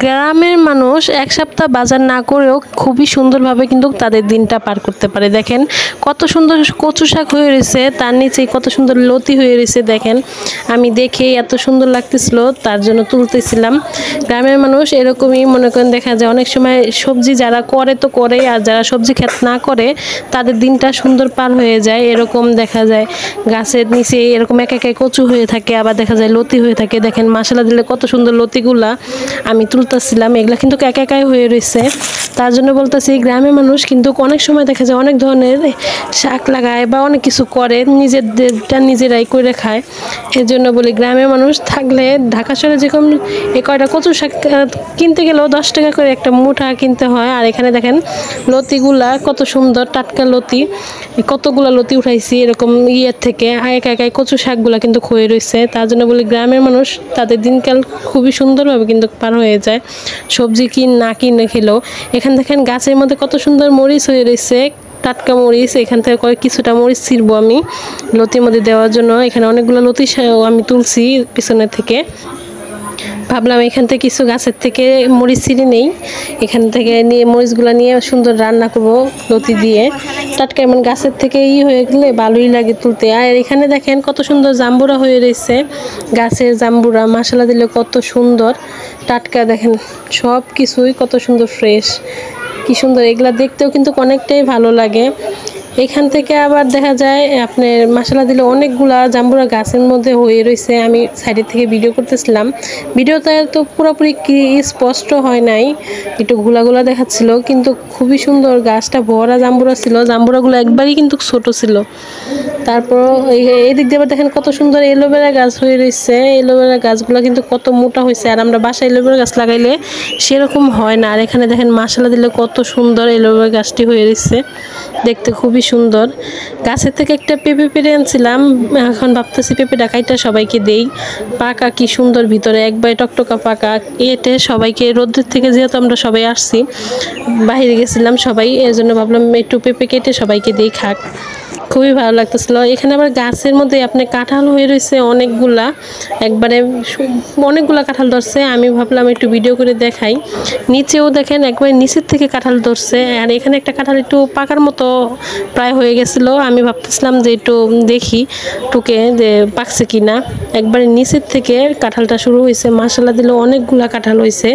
গ্রামের মানুষ এক সপ্তাহ বাজার না করেও খুবই সুন্দরভাবে কিন্তু তাদের দিনটা পার করতে পারে। দেখেন কত সুন্দর কচু শাক হয়ে রয়েছে, তার নিচে কত সুন্দর লতি হয়ে রয়েছে। দেখেন আমি দেখে এত সুন্দর লাগতেছিল, তার জন্য তুলতেছিলাম। গ্রামের মানুষ এরকমই মনে করেন, দেখা যায় অনেক সময় সবজি যারা করে তো করে, আর যারা সবজি ক্ষেত না করে তাদের দিনটা সুন্দর পার হয়ে যায়। এরকম দেখা যায় গাছের নিচে এরকম এক একে কচু হয়ে থাকে, আবার দেখা যায় লতি হয়ে থাকে। দেখেন মশলা দিলে কত সুন্দর লতিগুলা আমি তুলতেছিলাম, এগুলা কিন্তু একা একাই হয়ে রয়েছে। তার জন্য বলতেছি গ্রামের মানুষ কিন্তু অনেক সময় দেখা যায় অনেক ধরনের শাক লাগায় বা অনেক কিছু করে, নিজেদেরটা নিজেরাই করে খায়। এর জন্য বলি গ্রামের মানুষ থাকলে ঢাকা শহরে যেরকম এ কয়টা কচু শাক কিনতে গেলেও 10 টাকা করে একটা মুঠা কিনতে হয়, আর এখানে দেখেন লতিগুলা কত সুন্দর টাটকা লতি, কতগুলা লতি উঠাইছি এরকম ইয়ের থেকে। একা একাই কচু শাকগুলা কিন্তু ক্ষয়ে রয়েছে। তার জন্য বলি গ্রামের মানুষ তাদের দিনকাল খুবই সুন্দরভাবে কিন্তু পার হয়ে যায়, সবজি না কিনে খেলেও। এখান দেখেন গাছের মধ্যে কত সুন্দর মরিচ হয়ে রয়েছে, টাটকা মরিচ। এখান থেকে কিছুটা মরিচ ছিড়বো আমি লতির মধ্যে দেওয়ার জন্য। এখানে অনেকগুলো লতি আমি তুলছি পিছনের থেকে, ভাবলাম এখান থেকে কিছু গাছের থেকে মরিচ ছিঁড়ে নেই, এখান থেকে নিয়ে মরিচগুলো নিয়ে সুন্দর রান্না করবো লতি দিয়ে। টাটকা এমন গাছের থেকে হয়ে গেলে ভালোই লাগে তুলতে। আর এখানে দেখেন কত সুন্দর জাম্বুরা হয়ে রয়েছে, গাছের জাম্বুরা মশলা দিলে কত সুন্দর টাটকা। দেখেন সব কিছুই কত সুন্দর ফ্রেশ, কি সুন্দর, এগুলা দেখতেও কিন্তু অনেকটাই ভালো লাগে। এখান থেকে আবার দেখা যায় আপনার মশলা দিলে অনেকগুলা জাম্বুরা গাছের মধ্যে হয়ে রয়েছে। আমি সাইডের থেকে ভিডিও করতেছিলাম, ভিডিওতে তো পুরোপুরি কি স্পষ্ট হয় নাই, একটু ঘোলা দেখাচ্ছিল, কিন্তু খুবই সুন্দর গাছটা ভরা জাম্বুরা ছিল। জাম্বুরাগুলো একবারই কিন্তু ছোট ছিল। তারপর এদিক দিয়ে দেখেন কত সুন্দর এলোভেরা গাছ হয়ে রয়েছে, এলোভেরা গাছগুলো কিন্তু কত মোটা হয়েছে। আর আমরা বাসায় এলোভেরা গাছ লাগাইলে সেরকম হয় না, আর এখানে দেখেন মশলা দিলে কত সুন্দর এলোভেরা গাছটি হয়ে রয়েছে, দেখতে খুবই সুন্দর। গাছের থেকে একটা পেঁপে পেরে আনছিলাম, এখন ভাবতেছি পেঁপে ডাকাইটা সবাইকে দেই। পাকা কি সুন্দর, ভিতরে একবারে টকটকা পাকা। এতে সবাইকে রোদ্রের থেকে, যেহেতু আমরা সবাই আসছি বাইরে গেছিলাম সবাই, এর জন্য ভাবলাম একটু পেঁপে কেটে সবাইকে দেই খাক, খুবই ভালো লাগতেছিল। এখানে আবার গাছের মধ্যে আপনার কাঁঠাল হয়ে রয়েছে অনেকগুলা, একবারে অনেকগুলা কাঁঠাল ধরছে। আমি ভাবলাম একটু ভিডিও করে দেখাই। নিচেও দেখেন একবারে নিচের থেকে কাঁঠাল ধরছে, আর এখানে একটা কাঁঠাল একটু পাকার মতো প্রায় হয়ে গেছিলো। আমি ভাবতেছিলাম যে একটু দেখি টুকে যে পাকছে কিনা। একবারে নিচের থেকে কাঁঠালটা শুরু হয়েছে, মাশাআল্লাহ দিলে অনেকগুলা কাঁঠাল হয়েছে।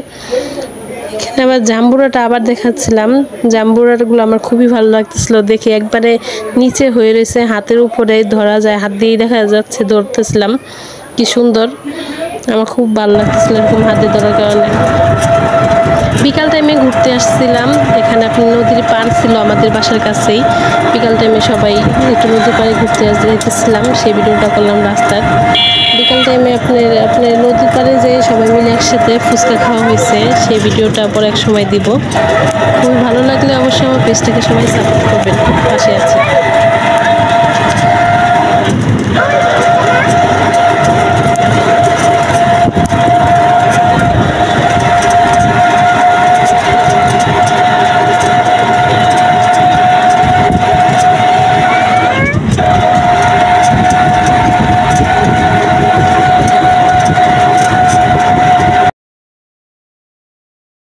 এখানে আবার জাম্বুরাটা আবার দেখাচ্ছিলাম, জাম্বুরাগুলো আমার খুবই ভালো লাগতেছিল দেখে, একবারে নিচে হয়ে রয়েছে, হাতের উপরে ধরা যায়, হাত দিয়েই দেখা যাচ্ছে ধরতেছিলাম, কি সুন্দর, আমার খুব ভালো লাগতেছিল এরকম হাতে ধরার কারণে। বিকাল টাইমে ঘুরতে আসছিলাম, এখানে আপনি নদীর পার ছিল আমাদের বাসার কাছেই। বিকাল টাইমে সবাই একটু নদীর পাড়ে ঘুরতে যেতেছিলাম, সেই ভিডিওটা করলাম রাস্তার। বিকাল টাইমে আপনার নদীর পাড়ে যে সবাই মিলে একসাথে ফুচকা খাওয়া হয়েছে, সেই ভিডিওটা পরে এক সময় দিব। খুবই ভালো লাগলে অবশ্যই আমার পেজটাকে সবাই সাপোর্ট করবেন, পাশে আছে।